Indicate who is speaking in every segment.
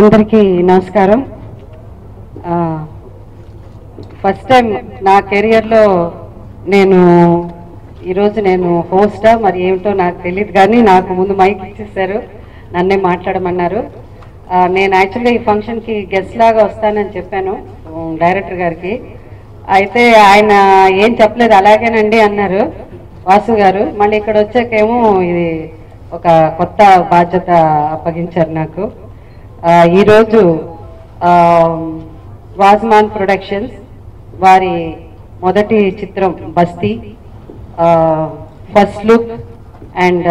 Speaker 1: అందరికీ నమస్కారం. First time నా కెరియర్లో ఈరోజు నేను హోస్టా మరి ఏమిటో నాకు తెలియదు, కానీ నాకు ముందు మైక్ ఇచ్చేసారు, నన్నే మాట్లాడమన్నారు. నేను యాక్చువల్గా ఈ ఫంక్షన్కి గెస్ట్ లాగా వస్తానని చెప్పాను డైరెక్టర్ గారికి. అయితే ఆయన ఏం చెప్పలేదు, అలాగేనండి అన్నారు వాసు గారు. మళ్ళీ ఇక్కడ వచ్చాకేమో ఇది ఒక కొత్త బాధ్యత అప్పగించారు నాకు. ఈరోజు వాజ్మాన్ ప్రొడక్షన్స్ వారి మొదటి చిత్రం బస్తీ first look and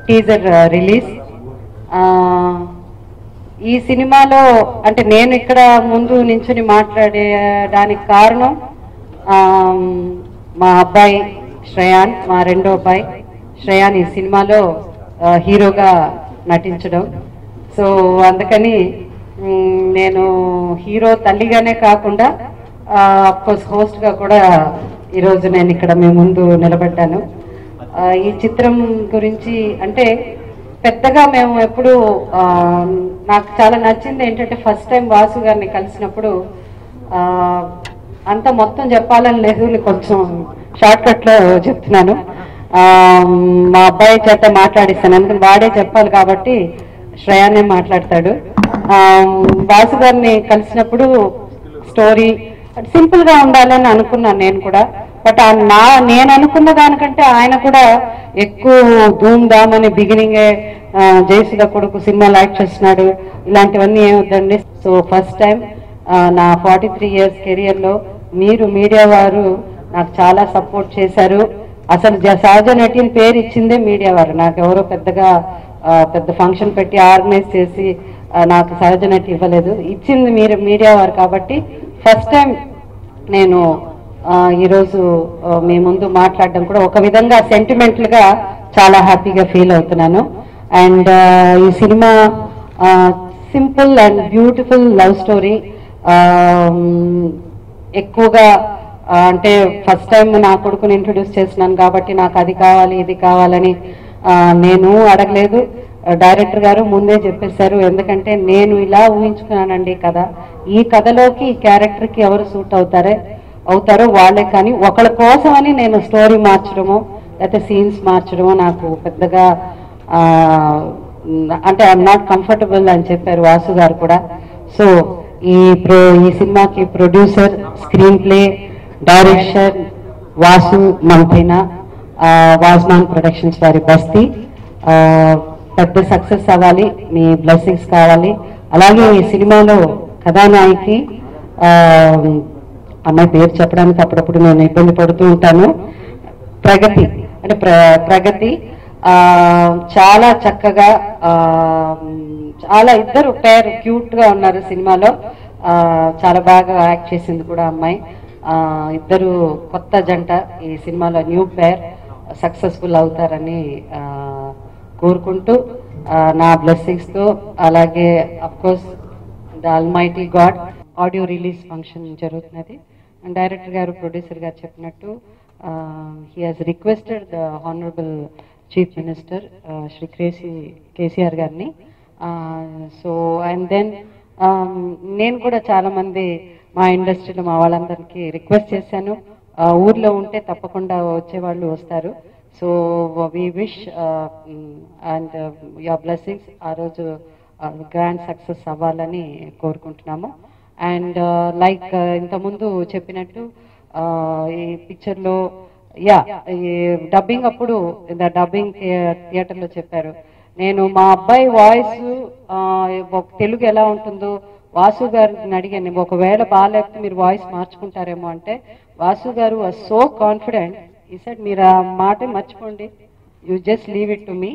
Speaker 1: teaser release. ఈ సినిమాలో అంటే నేను ఇక్కడ ముందు నించుని మాట్లాడేదానికి కారణం మా అబ్బాయి శ్రేయాన్, మా రెండో అబ్బాయి శ్రేయాన్ ఈ సినిమాలో హీరోగా నటించడం. సో అందుకని నేను హీరో తల్లిగానే కాకుండా అఫ్కోర్స్ హోస్ట్గా కూడా ఈరోజు నేను ఇక్కడ మీ ముందు నిలబడ్డాను. ఈ చిత్రం గురించి అంటే పెద్దగా మేము ఎప్పుడు నాకు చాలా నచ్చింది ఏంటంటే ఫస్ట్ టైం వాసు గారిని కలిసినప్పుడు అంత మొత్తం చెప్పాలని లేదు, కొంచెం షార్ట్ కట్లో చెప్తున్నాను. మా అబ్బాయి చేత మాట్లాడిస్తాను, అందుకని వాడే చెప్పాలి కాబట్టి శ్రేయానే మాట్లాడతాడు. వాసు గారిని కలిసినప్పుడు స్టోరీ సింపుల్ గా ఉండాలని అనుకున్నాను నేను కూడా. బట్ నేను అనుకున్న దానికంటే ఆయన కూడా ఎక్కువ ధూమ్ ధామ్ అని బిగినింగే జయసుధ కొడుకు సినిమాలు యాక్ట్ చేస్తున్నాడు, ఇలాంటివన్నీ ఏమవుతుందండి. సో ఫస్ట్ టైం నా 43 years కెరియర్లో మీరు మీడియా వారు నాకు చాలా సపోర్ట్ చేశారు. అసలు సహజ నటిని పేరు ఇచ్చిందే మీడియా వారు. నాకు ఎవరో పెద్ద ఫంక్షన్ పెట్టి ఆర్గనైజ్ చేసి నాకు సహజ నటి ఇవ్వలేదు, ఇచ్చింది మీరు మీడియా వారు. కాబట్టి ఫస్ట్ టైం నేను ఈరోజు మీ ముందు మాట్లాడడం కూడా ఒక విధంగా సెంటిమెంటల్గా చాలా హ్యాపీగా ఫీల్ అవుతున్నాను. అండ్ ఈ cinema simple and beautiful love story. ఎక్కువగా అంటే ఫస్ట్ టైం నా కొడుకుని ఇంట్రొడ్యూస్ చేస్తున్నాను కాబట్టి నాకు అది కావాలి ఇది కావాలని నేను అడగలేదు. డైరెక్టర్ గారు ముందే చెప్పేశారు, ఎందుకంటే నేను ఇలా ఊహించుకున్నానండి కథ. ఈ కథలోకి ఈ క్యారెక్టర్కి ఎవరు సూట్ అవుతారో వాళ్ళే, కానీ ఒకళ్ళ కోసమని నేను స్టోరీ మార్చడమో లేకపోతే సీన్స్ మార్చడమో నాకు పెద్దగా అంటే ఐఎమ్ నాట్ కంఫర్టబుల్ అని చెప్పారు వాసు గారు కూడా. సో ఈ సినిమాకి producer, screenplay, direction Vasu Mantena, వాజ్మాన్ ప్రొడక్షన్స్ వారి బస్తీ పెద్ద సక్సెస్ అవ్వాలి, మీ బ్లెస్సింగ్స్ కావాలి. అలాగే ఈ సినిమాలో కథానాయకి అమ్మాయి పేరు చెప్పడానికి అప్పుడప్పుడు నేను ఇబ్బంది పడుతూ ఉంటాను, ప్రగతి చాలా చక్కగా చాలా ఇద్దరు పేరు క్యూట్ గా ఉన్నారు సినిమాలో, చాలా బాగా యాక్ట్ చేసింది కూడా అమ్మాయి. ఇద్దరు కొత్త జంట ఈ సినిమాలో న్యూ పేర్ సక్సెస్ఫుల్ అవుతారని కోరుకుంటూ నా బ్లెస్సింగ్స్ తో, అలాగే of course the almighty God audio release function జరుగుతున్నది. డైరెక్టర్ గారు, ప్రొడ్యూసర్ గారు చెప్పినట్టు he has requested the honourable chief minister Shri KCR గారిని. సో అండ్ దెన్ నేను కూడా చాలా మంది మా ఇండస్ట్రీలో మా వాళ్ళందరికీ రిక్వెస్ట్ చేశాను, ఊర్లో ఉంటే తప్పకుండా వచ్చేవాళ్ళు వస్తారు. So we wish and your blessings ఆ రోజు గ్రాండ్ సక్సెస్ అవ్వాలని కోరుకుంటున్నాము. అండ్ లైక్ ఇంతకుముందు చెప్పినట్టు ఈ పిక్చర్లో ఈ డబ్బింగ్ అప్పుడు డబ్బింగ్ థియేటర్లో చెప్పారు, నేను మా అబ్బాయి వాయిస్ తెలుగు ఎలా ఉంటుందో వాసు గారిని అడిగాను, ఒకవేళ బాగాలేకపోతే మీరు వాయిస్ మార్చుకుంటారేమో అంటే Vasu garu was so confident, he said మీరు ఆ మాట మర్చిపోండి, you just leave it to me,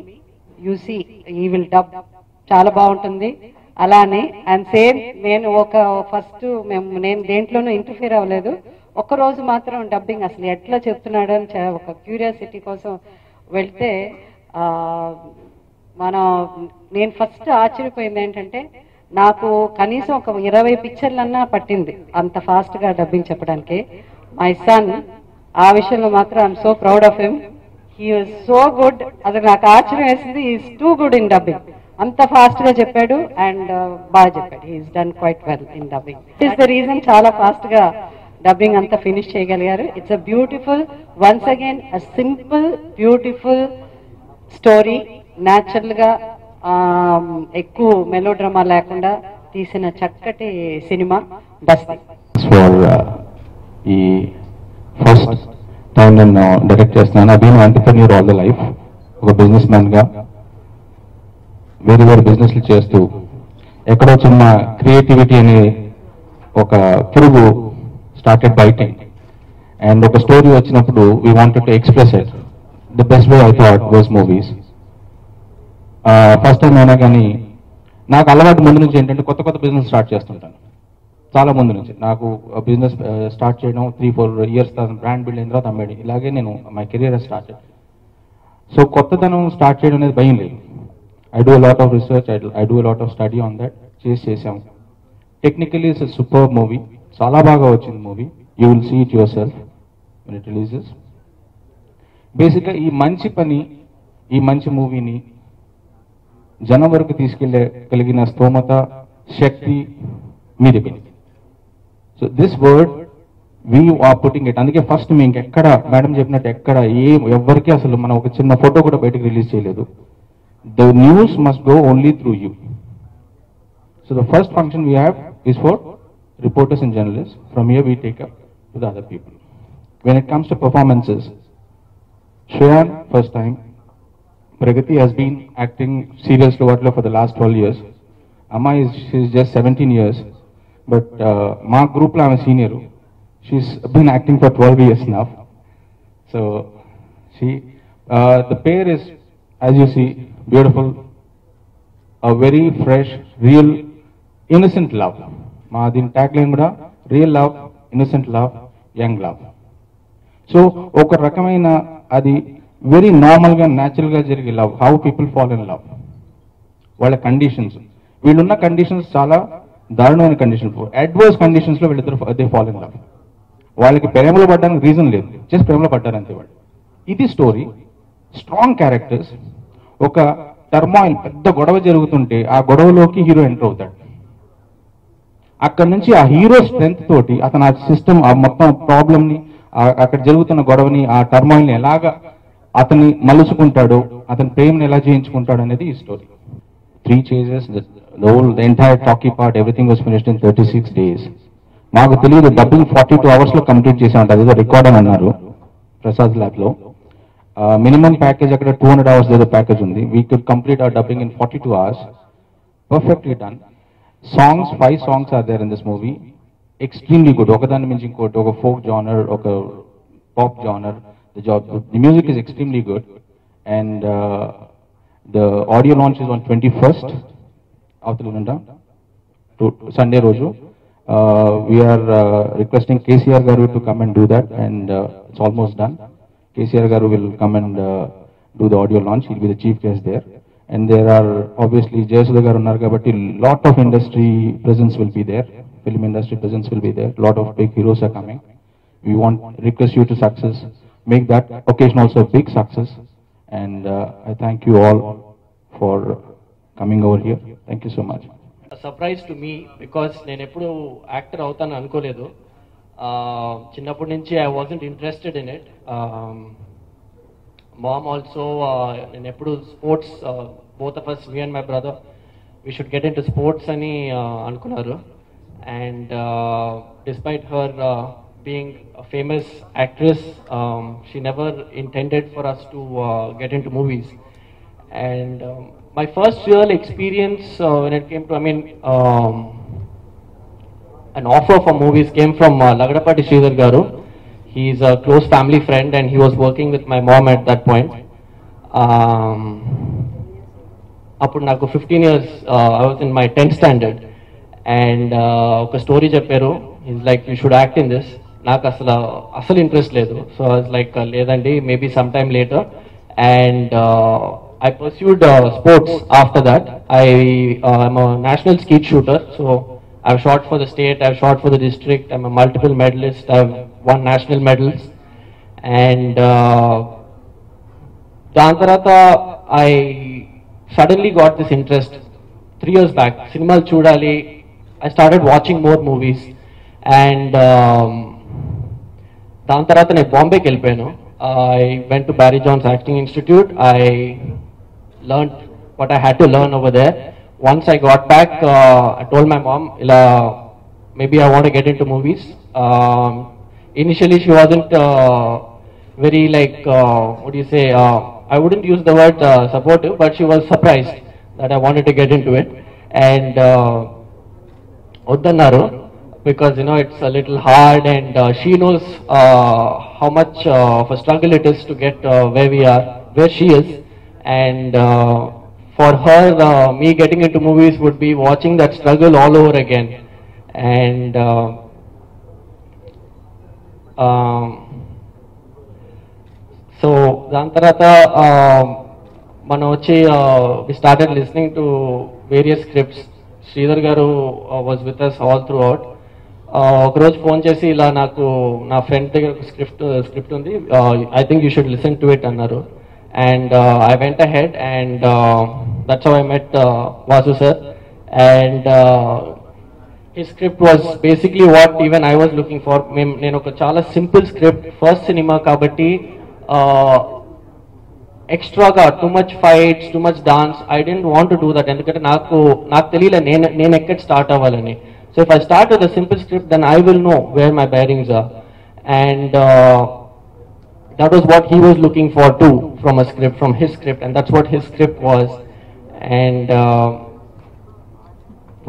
Speaker 1: you see he will dub, చాలా బాగుంటుంది అలానే. అండ్ సేమ్ నేను నేను దేంట్లోనూ ఇంటర్ఫియర్ అవ్వలేదు, ఒక్కరోజు మాత్రం డబ్బింగ్ అసలు ఎట్లా చెప్తున్నాడు అని ఒక క్యూరియాసిటీ కోసం వెళ్తే నేను ఫస్ట్ ఆశ్చర్యపోయింది ఏంటంటే నాకు కనీసం ఒక 20 పిక్చర్లన్నా పట్టింది అంత ఫాస్ట్ గా డబ్బింగ్ చెప్పడానికి. మై సన్ ఆ విషయంలో మాత్రం I'm so proud of him, he was so good. అది నాకు ఆశ్చర్యం వేసింది, is too good in dubbing. అంత ఫాస్ట్ గా చెప్పాడు అండ్ బాగా చెప్పాడు. He's done quite well in dubbing. It is the reason చాలా ఫాస్ట్ గా డబ్బింగ్ అంతా ఫినిష్ చేయగలిగారు. It's a beautiful, once again a simple beautiful story, natural గా ఎక్కువ మెలో డ్రామా లేకుండా తీసిన చక్కటి సినిమా బస్తీ.
Speaker 2: ఈ ఫస్ట్ టైం నేను డైరెక్ట్ చేస్తున్నాను. I been entrepreneur all the life. ఒక బిజినెస్ మ్యాన్ గా వేరే వేరే బిజినెస్లు చేస్తూ ఎక్కడో చిన్న క్రియేటివిటీ అనే ఒక పురుగు స్టార్టెడ్ బైటింగ్, అండ్ ఒక స్టోరీ వచ్చినప్పుడు we wanted to express it. The best way I thought was movies. First time అయినా కానీ నాకు అలవాటు ముందు నుంచి ఏంటంటే కొత్త కొత్త బిజినెస్ స్టార్ట్ చేస్తుంటాను. చాలా ముందు నుంచి నాకు బిజినెస్ స్టార్ట్ చేయడం 3-4 years బ్రాండ్ బిల్డ్ అయిన తర్వాత అమ్మేది. ఇలాగే నేను మై కెరియర్ స్టార్ట్. సో కొత్తదనం స్టార్ట్ చేయడం అనేది భయం లేదు. I do a lot of research, I do a lot of study on that. చేసాము. Technically it's super movie. చాలా బాగా వచ్చింది movie. You will see it yourself when it releases. బేసిక్గా ఈ మంచి పని, ఈ మంచి మూవీని జనం వరకు తీసుకెళ్ళగలిగిన స్తోమత, శక్తి మీ దగ్గర. So this word we are putting it. అందుకే ఫస్ట్ మీ ఇంకెక్కడ మేడం చెప్పినట్టు ఎక్కడ ఎవరికి అసలు మనం ఒక చిన్న ఫోటో కూడా బయటకు రిలీజ్ చేయలేదు. The news must go only through you. So the first function we have is for reporters and journalists. From here we take up to the other people. When it comes to performances, Shreyan first time, Pragati has been acting serials for the last 12 years. Amma she's just 17 years, but my group la I'm a senior. She's been acting for 12 years now. So she the pair is, as you see, beautiful, a very fresh, real, innocent love. మా దీని tagline కూడా real love, innocent love, young love. So ఒక రకమైన అది very నార్మల్గా న్యాచురల్గా జరిగే love. How people fall in love, వాళ్ళ కండిషన్స్, వీళ్ళున్న కండిషన్స్ చాలా దారుణమైన కండిషన్. అడ్వర్స్ కండిషన్స్లో వీళ్ళిద్దరు దే ఫాల్ ఇన్ లవ్. వాళ్ళకి ప్రేమలో పడ్డానికి రీజన్ లేదు, జస్ట్ ప్రేమలో పడ్డారు అంతే వాళ్ళు. ఇది స్టోరీ. Strong characters. ఒక టర్మాయిల్, పెద్ద గొడవ జరుగుతుంటే ఆ గొడవలోకి హీరో ఎంటర్ అవుతాడు. అక్కడ నుంచి ఆ హీరో స్ట్రెంగ్త్ తోటి అతను ఆ సిస్టమ్, ఆ మొత్తం ప్రాబ్లమ్ని, అక్కడ జరుగుతున్న గొడవని, ఆ టర్మాయిల్ని ఎలాగా అతన్ని మలుచుకుంటాడో, అతని ప్రేమను ఎలా చేయించుకుంటాడు అనేది ఈ story. 3 chases, the entire talkie part, everything was finished in 36 days. మాకు తెలియదు డబ్బింగ్ 42 hours లో కంప్లీట్ చేసామంట. అదేదో రికార్డ్ అని అన్నారు ప్రసాద్ ల్యాబ్ లో. మినిమం ప్యాకేజ్ అక్కడ 200 hours ఏదో ప్యాకేజ్ ఉంది. We could complete our dubbing in 42 hours. Perfectly done. Songs 5 songs are there in this movie. Extremely good. ఒకదాని మించి ఇంకోటి, ఒక ఫోక్ జానర్, ఒక pop genre. The music is extremely good. And the audio launch is on 21st అవతల Sunday రోజు. We are requesting KCR గారు to come and do that, and it's almost done. KCR Garu will come and do the audio launch. He'll be the chief guest there. And there are obviously Jayasudha Garu unnaru kabatti lot of industry presence will be there. Film industry presence will be there. Lot of big heroes are coming. We request you to success. Make that occasion also a big success. And I thank you all for coming over here. Thank you so much.
Speaker 3: A surprise to me because నేను ఎప్పుడు actor అవుతాను అనుకోలేదు. చిన్నప్పటి నుంచి I wasn't interested in it. Mom also నేను ఎప్పుడు sports, both of us, me and my brother, we should get in to sports అని అనుకున్నారు. And despite her being famous actress, she never intended for us to get in to movies. And my first real experience when it came to, an offer for movies came from Lagadapati Sridhar Garu. He is a close family friend and he was working with my mom at that point. Appudu naku 15 years, I was in my 10th standard, and oka story chepparu. He's like, you should act in this. Naku asal interest ledu, so I was like, ledandi, maybe sometime later. And I pursued sports after that. I am a national skeet shooter, so I've shot for the state, I've shot for the district, I'm a multiple medalist, I've won national medals. And దాని తర్వాత I suddenly got this interest 3 years back. Cinema Chudali, I started watching more movies, and దాని తర్వాత నేను బాంబేకి వెళ్ళిపోయాను. I went to Barry John's Acting Institute. I learned what I had to learn over there. Once I got back, I told my mom, maybe I want to get into movies. Initially, she wasn't very what do you say? I wouldn't use the word supportive, but she was surprised that I wanted to get into it. And వద్దన్నారు, because it's a little hard, and she knows how much of a struggle it is to get where she is, and for her, me getting into movies would be watching that struggle all over again. And so దాని తర్వాత మనం వచ్చి we started listening to various scripts. Sridhar గారు was with us all throughout. ఒకరోజు phone చేసి ఇలా నాకు నా ఫ్రెండ్ దగ్గర ఒక స్క్రిప్ట్ ఉంది, I think you should listen to it అన్నారు. And I went ahead, and that's how I met Vasu sir. And his script was basically what even I was looking for. నేను ఒక చాలా సింపుల్ స్క్రిప్ట్, ఫస్ట్ సినిమా కాబట్టి ఎక్స్ట్రాగా too much fights, too much dance, I don't want to do that. ఎందుకంటే నాకు తెలియలే నేను ఎక్కడ స్టార్ట్ అవ్వాలని. So if I start with a simple script, then I will know where my bearings are. And that was what he was looking for too, from his script, and that's what his script was. And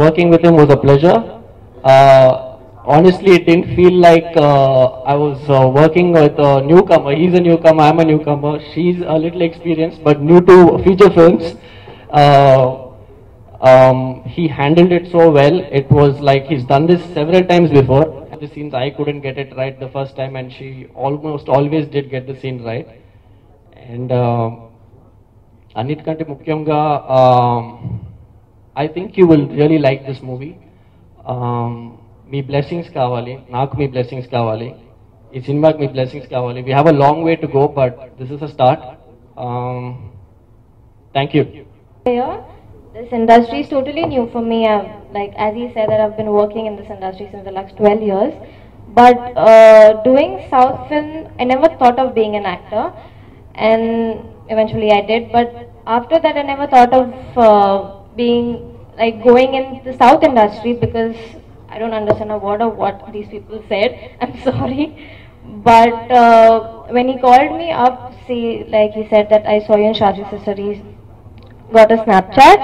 Speaker 3: working with him was a pleasure. Honestly, it didn't feel like I was working with a newcomer. He's a newcomer, I'm a newcomer. She's a little experienced, but new to feature films. He handled it so well. It was like he's done this several times before. The scenes I couldn't get it right the first time, and she almost always did get the scene right. And అన్నిటికంటే ముఖ్యంగా I think you will really like this movie. Me blessings కావాలి, నాకు మీ blessings కావాలి, ఈ సినిమాకి మీ blessings కావాలి. We have a long way to go, but this is a start. Thank you.
Speaker 4: This industry is totally new for me. Like as he said, that I've been working in this industry since the last 12 years. But doing South film, I never thought of being an actor, and eventually I did. But after that, I never thought of being going in the South industry, because I don't understand a word of what these people said. I'm sorry. But when he called me up, he said that I saw you in Shaji Sister. Got a Snapchat,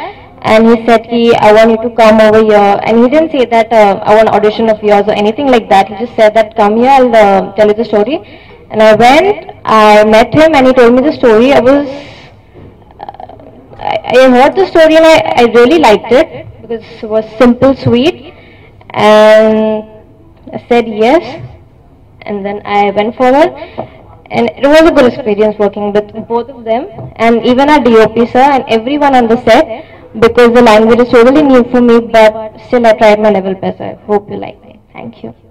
Speaker 4: and he said, I want you to come over here. And he didn't say that I want audition of yours or anything like that. He just said that come here, I'll tell you the story. And I went, I met him, and he told me the story. I heard the story, and I really liked it, because it was simple, sweet. And I said yes, and then I went forward. And it was a good experience working with both of them, and even our DOP sir and everyone on the set, because the language is totally new for me, but still I tried my level best. I hope you like it. Thank you.